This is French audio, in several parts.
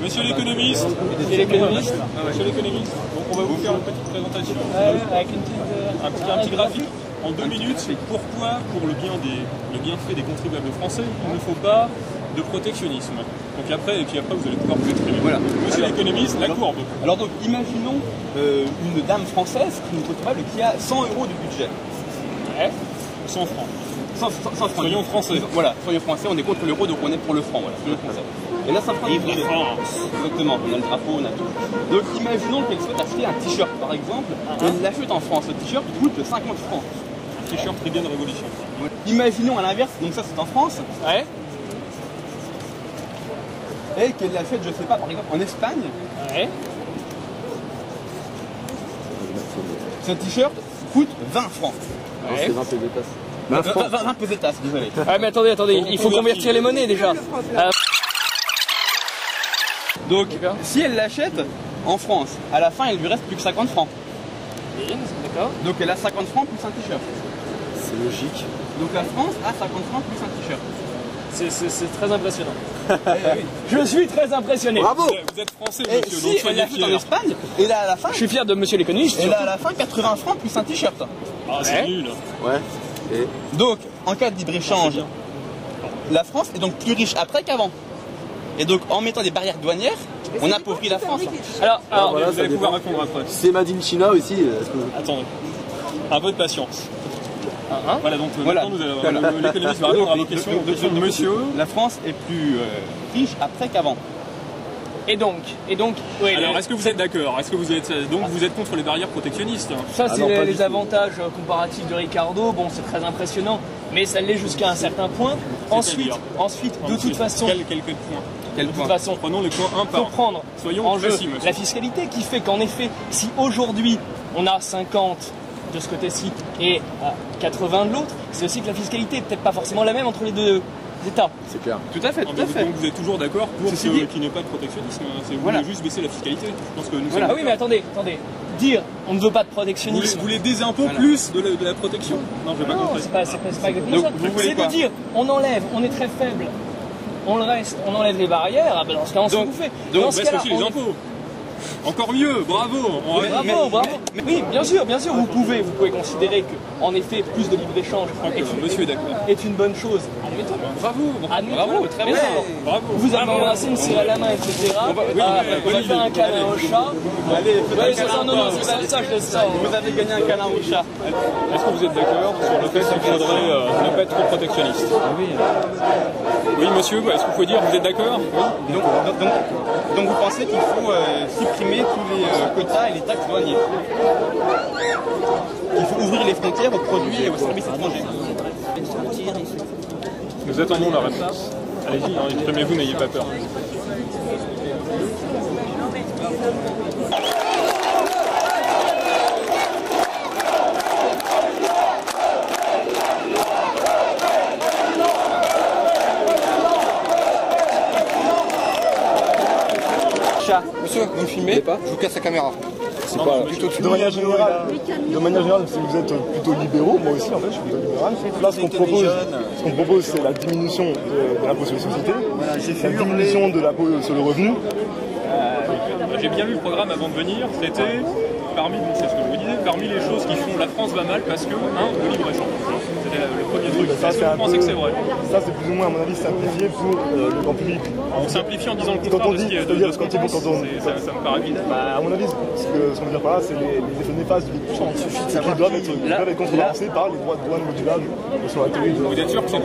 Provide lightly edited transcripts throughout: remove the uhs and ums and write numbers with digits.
Monsieur l'économiste. Monsieur l'économiste. Monsieur l'économiste. Donc on va vous faire une petite présentation. Avec une petite, un petit graphique en 2 minutes. Pourquoi, pour le bienfait des contribuables français, il ne faut pas de protectionnisme. Donc après, vous allez pouvoir vous exprimer. Voilà. Monsieur l'économiste, la courbe. Alors donc, imaginons une dame française, une contribuable qui a 100 € de budget. Ouais. 100 francs. 100 francs. Soyons français. Voilà, soyons français, on est contre l'euro, donc on est pour le franc, voilà, soyons français. Et là, ça fera Livre de France. Exactement, on a le drapeau, on a tout. Donc imaginons qu'elle souhaite acheter un t-shirt, par exemple, et elle l'achète en France. Le t-shirt coûte 50 francs. Un t-shirt Tribune Révolution. Imaginons à l'inverse, donc ça c'est en France. Ouais. Et qu'elle l'achète, je sais pas, par exemple, en Espagne. Ouais. Ce t-shirt coûte 20 francs. Ouais. C'est 20 pesetas. 20 pesetas, désolé. Ah mais attendez, il faut convertir les monnaies déjà. Donc, si elle l'achète en France, à la fin, il lui reste plus que 50 francs. D'accord. Donc, elle a 50 francs plus un t-shirt. C'est logique. Donc, la France a 50 francs plus un t-shirt. C'est très impressionnant. Oui. Je suis très impressionné. Bravo. Vous êtes français, Et monsieur, si donc elle soyez l'achète en fiers. Espagne, et là, à la fin, Je suis fier de monsieur l'économiste. elle a à la fin 80 francs plus un t-shirt. Ah, c'est nul. Ouais. Et Donc, en cas de libre-échange, la France est donc plus riche après qu'avant. Et donc, en mettant des barrières douanières, on appauvrit la France. Alors voilà, vous ça allez dépend. pouvoir répondre après. c'est Made in China aussi. Est-ce que... Attendez. Un peu de patience. Voilà, donc Voilà. maintenant, l'économiste va répondre à vos questions. Donc, Monsieur. La France est plus riche après qu'avant. et donc, oui, Alors, est-ce que vous êtes d'accord? Est-ce que vous êtes contre les barrières protectionnistes? ça Ah c'est non, pas les du tout. avantages comparatifs de Ricardo. Bon, c'est très impressionnant, mais ça l'est jusqu'à un certain point. Ensuite, de toute façon, Quel point? Quel de point toute façon, Prenons les points un faut par un. prendre Soyons en jeu précis, monsieur. la fiscalité qui fait qu'en effet, si aujourd'hui on a 50 de ce côté-ci et 80 de l'autre, c'est aussi que la fiscalité est peut-être pas forcément la même entre les deux États. C'est clair. Tout à fait, tout à fait. Donc vous êtes toujours d'accord pour Ceci dit- qu'il n'y ait pas de protectionnisme. C'est vous Voilà. voulez juste baisser la fiscalité. Je pense que nous Voilà. Ah oui, mais attendez, dire on ne veut pas de Vous protectionnisme. voulez des impôts Voilà. plus de la protection? Non, je n'ai pas Non, compris. c'est pas exactement Donc, ça. vous voulez C'est quoi? de dire, on enlève, on est très faible, on le reste, on enlève les barrières, ah ben dans ce cas on se Donc- bouffe. donc, Dans ce Baisse cas-là, aussi les on est- impôts. Encore mieux, bravo. Bravo. Oui, bien sûr, vous pouvez considérer que, en effet, plus de libre-échange Monsieur est d'accord. est une bonne chose. Admettons. Bravo. Admettons. très Mais bien. non, Bravo. vous allez m'embrasser, me serrer la main, etc. On va faire un câlin au chat. Allez, faites Ouais, un câlin. non, c'est pas ça, je laisse ça. Vous avez gagné un câlin au chat. Est-ce que vous êtes d'accord sur le fait qu'il faudrait ne pas être trop protectionniste? Oui, monsieur, est-ce que vous pouvez dire vous êtes d'accord? Oui. Donc vous pensez qu'il faut supprimer tous les quotas et les taxes douanières. Il faut ouvrir les frontières aux produits et aux services étrangers. Nous attendons la réponse. Allez-y, exprimez-vous, n'ayez pas peur. Chat. Monsieur, vous me filmez pas? Je vous casse la caméra. C'est pas Plutôt dessus. De manière générale, si vous êtes plutôt libéraux, moi aussi en fait je suis plutôt libéral. Là ce qu'on propose c'est la diminution de l'impôt sur les sociétés, la diminution de l'impôt sur le revenu. J'ai bien lu le programme avant de venir. C'était c'est ce que je vous disais, parmi les choses qui font la France va mal parce que, le libre-échange. C'était le premier truc. Ça Est-ce que vous pensez que c'est vrai? ça c'est plus ou moins à mon avis simplifié pour le grand public. On simplifie en disant le Quand contraire on de ce dit, qui est c'est-à-dire de ce qu'on quand pense. on- Ça me paraît évident. Bah, à mon avis, ce qu'on veut dire par là, c'est les effets néfastes du libre-échange. Qui doivent être contrebalancés par les droits de douane modulables sur la théorie de... Vous êtes sûr que c'est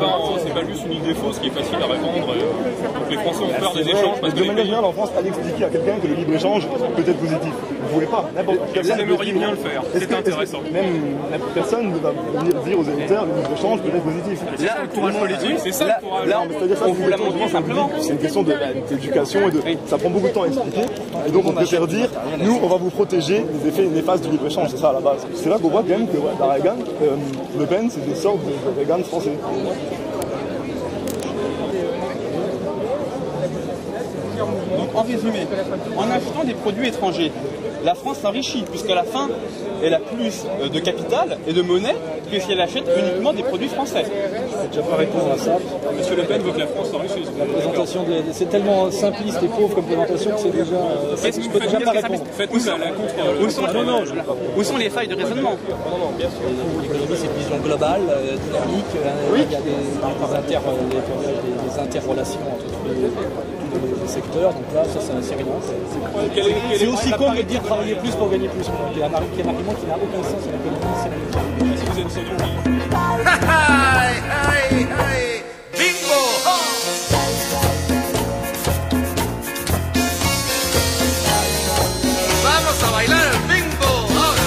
pas juste une idée fausse qui est facile à répandre? Donc les Français ont peur des échanges parce que de les manière pays... générale, en France, allez expliquer à quelqu'un que le libre-échange peut être positif. Vous pouvez pas. N'importe quel Vous personne aimeriez peut bien dire- le faire. Est-ce C'est que- intéressant. Même personne ne va venir dire aux électeurs que le libre-échange peut être positif. C'est ça le courage politique, c'est ça le courage. Là, C'est-à-dire ça, on vous l'a montré simplement. C'est une question d'éducation et de. Ça prend beaucoup de temps à expliquer. Et donc on préfère dire, nous, on va vous protéger des effets néfastes du libre-échange. C'est ça à la base. C'est là qu'on voit quand même que la Reagan, Le Pen, c'est des sortes de Reagan français. en résumé, en achetant des produits étrangers, la France s'enrichit, puisqu'à la fin, elle a plus de capital et de monnaie que si elle achète uniquement des produits français. Je peux déjà pas répondre à ça. Monsieur Le Pen veut que la France s'enrichisse. La présentation, c'est tellement simpliste et pauvre comme présentation que c'est déjà... je peux déjà pas répondre. Faites-nous la contre... Où sont les failles de raisonnement? L'économie, c'est une vision globale, dynamique. Il y a des interrelations entre tous les secteurs. Donc là, ça, c'est rien. C'est aussi con de dire travailler plus pour gagner plus. Il y a un argument qui n'a aucun sens en économie. Si vous êtes sur du Bingo! Vamos a bailar el bingo ahora.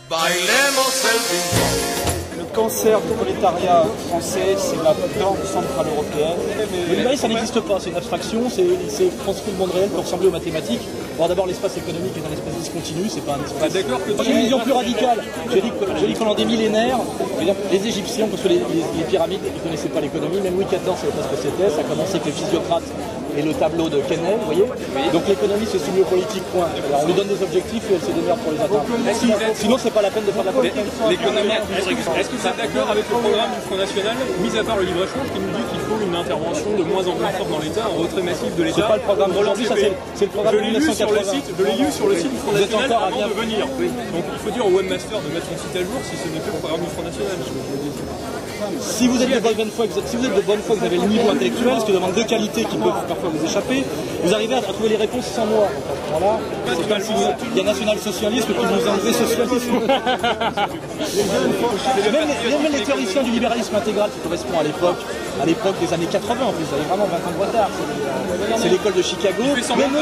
Bailemos el bingo. Le cancer du prolétariat français, c'est la Banque centrale européenne. Le libéralisme, ça n'existe pas, c'est une abstraction, c'est construire le monde réel pour ressembler aux mathématiques. Bon, d'abord, l'espace économique est un espace discontinu, c'est pas un espace... D'accord que j'ai une vision plus radicale. J'ai dit que pendant des millénaires, les Égyptiens, parce que les pyramides, ils ne connaissaient pas l'économie, même Louis XIV ne savait pas ce que c'était, ça a commencé avec les physiocrates et le tableau de Quesnel, vous voyez. Donc l'économie, c'est soumis aux politiques, point. Alors, on lui donne des objectifs et elle se démerde pour les atteindre. Sinon, c'est pas la peine de faire de la politique. Est-ce que vous êtes d'accord avec le programme du Front National, mis à part le libre-échange, qui nous dit qu'il faut une intervention de moins en moins forte dans l'État, un retrait massif de l'État? C'est pas le programme d'aujourd'hui, c'est le programme de 1980. Je l'ai lu sur le site du Front National avant de venir. Donc il faut dire au webmaster de mettre son site à jour si ce n'est plus le programme du Front National. Si vous êtes de bonne foi, que vous avez le niveau intellectuel, ce qui demande deux qualités qui peuvent parfois vous échapper, vous arrivez à trouver les réponses sans moi. Voilà. C'est comme si il y a national-socialisme qui nous a enlevé socialisme. Même les théoriciens du libéralisme intégral qui correspond à l'époque des années 80, en plus, vous avez vraiment 20 ans de retard. C'est l'école de Chicago. Même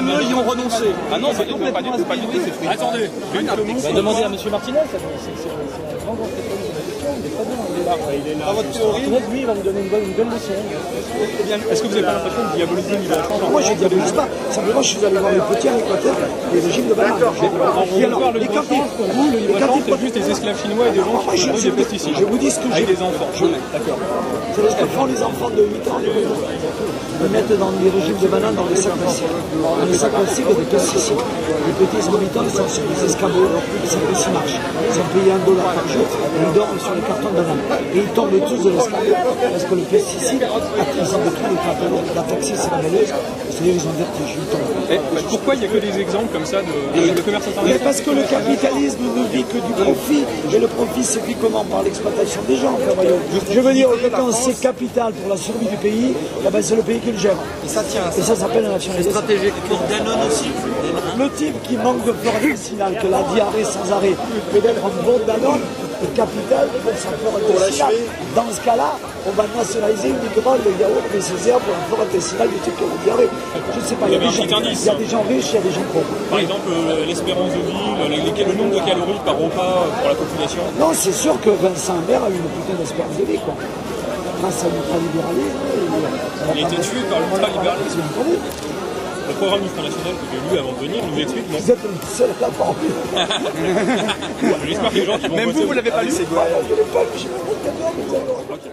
eux, ils ont renoncé. Ah non, c'est pas du tout. Attendez, demandez à M. Martinez, c'est un grand spécialiste de la question, il est très bien, il est là. Martinez, lui, il va nous donner une bonne leçon. est-ce que vous n'avez pas l'impression de diaboliser le libre-échange? Moi, je ne diabolise pas. Simplement, je suis allé voir les petits en Équateur, les régimes de bananes. On veut voir le libre-échange pour vous, le libre-échange, c'est juste des esclaves chinois et des gens qui font des pesticides. Je vous dis ce que j'ai. Avec des enfants. D'accord. C'est ce que font les enfants de 8 ans. Ils mettent dans les régimes de bananes dans les sacs plastiques. Dans les sacs plastiques, il y a des pesticides. Les petits habitants, ils sont sur des escabeaux, les sacs plastiques marchent. Ils ont payé $1 par jour, et ils dorment sur les cartons de bananes. Et ils tombent tous de l'escabeau, parce que le pesticide, ils ont de tous les cartons. La toxine, c'est la mêleuse, c'est-à-dire ils ont vertige, ils tombent. Pourquoi il n'y a que des exemples comme ça de commerce international? Parce que le capitalisme ne vit que du profit, et le profit se vit comment? Par l'exploitation des gens. Je veux dire que quand c'est capital pour la survie du pays, c'est le pays qui le gère. Et ça tient. Et ça s'appelle un nationalisme. Stratégique. Pour Danone aussi. Le type qui manque de flore intestinale, que la diarrhée sans arrêt peut être un bon Danone, le capital pour sa flore intestinale. Dans ce cas-là, on va nationaliser uniquement le yaourt nécessaire pour la flore intestinale du type qui a la diarrhée. Je ne sais pas, il y a des gens riches, il y a des gens pauvres. Par exemple, l'espérance de vie, le nombre de calories par repas pour la population. Non, c'est sûr que Vincent Imbert a eu une putain d'espérance de vie, quoi. Grâce à l'ultralibéralisme. Il a été tué par l'ultralibéralisme. Le programme du Front National que j'ai lu avant de venir nous explique. Vous êtes le seul à l'avoir lu. J'espère que les gens qui vont même voter... vous l'avez pas lu, c'est quoi? Je l'ai pas lu, j'ai pas lu.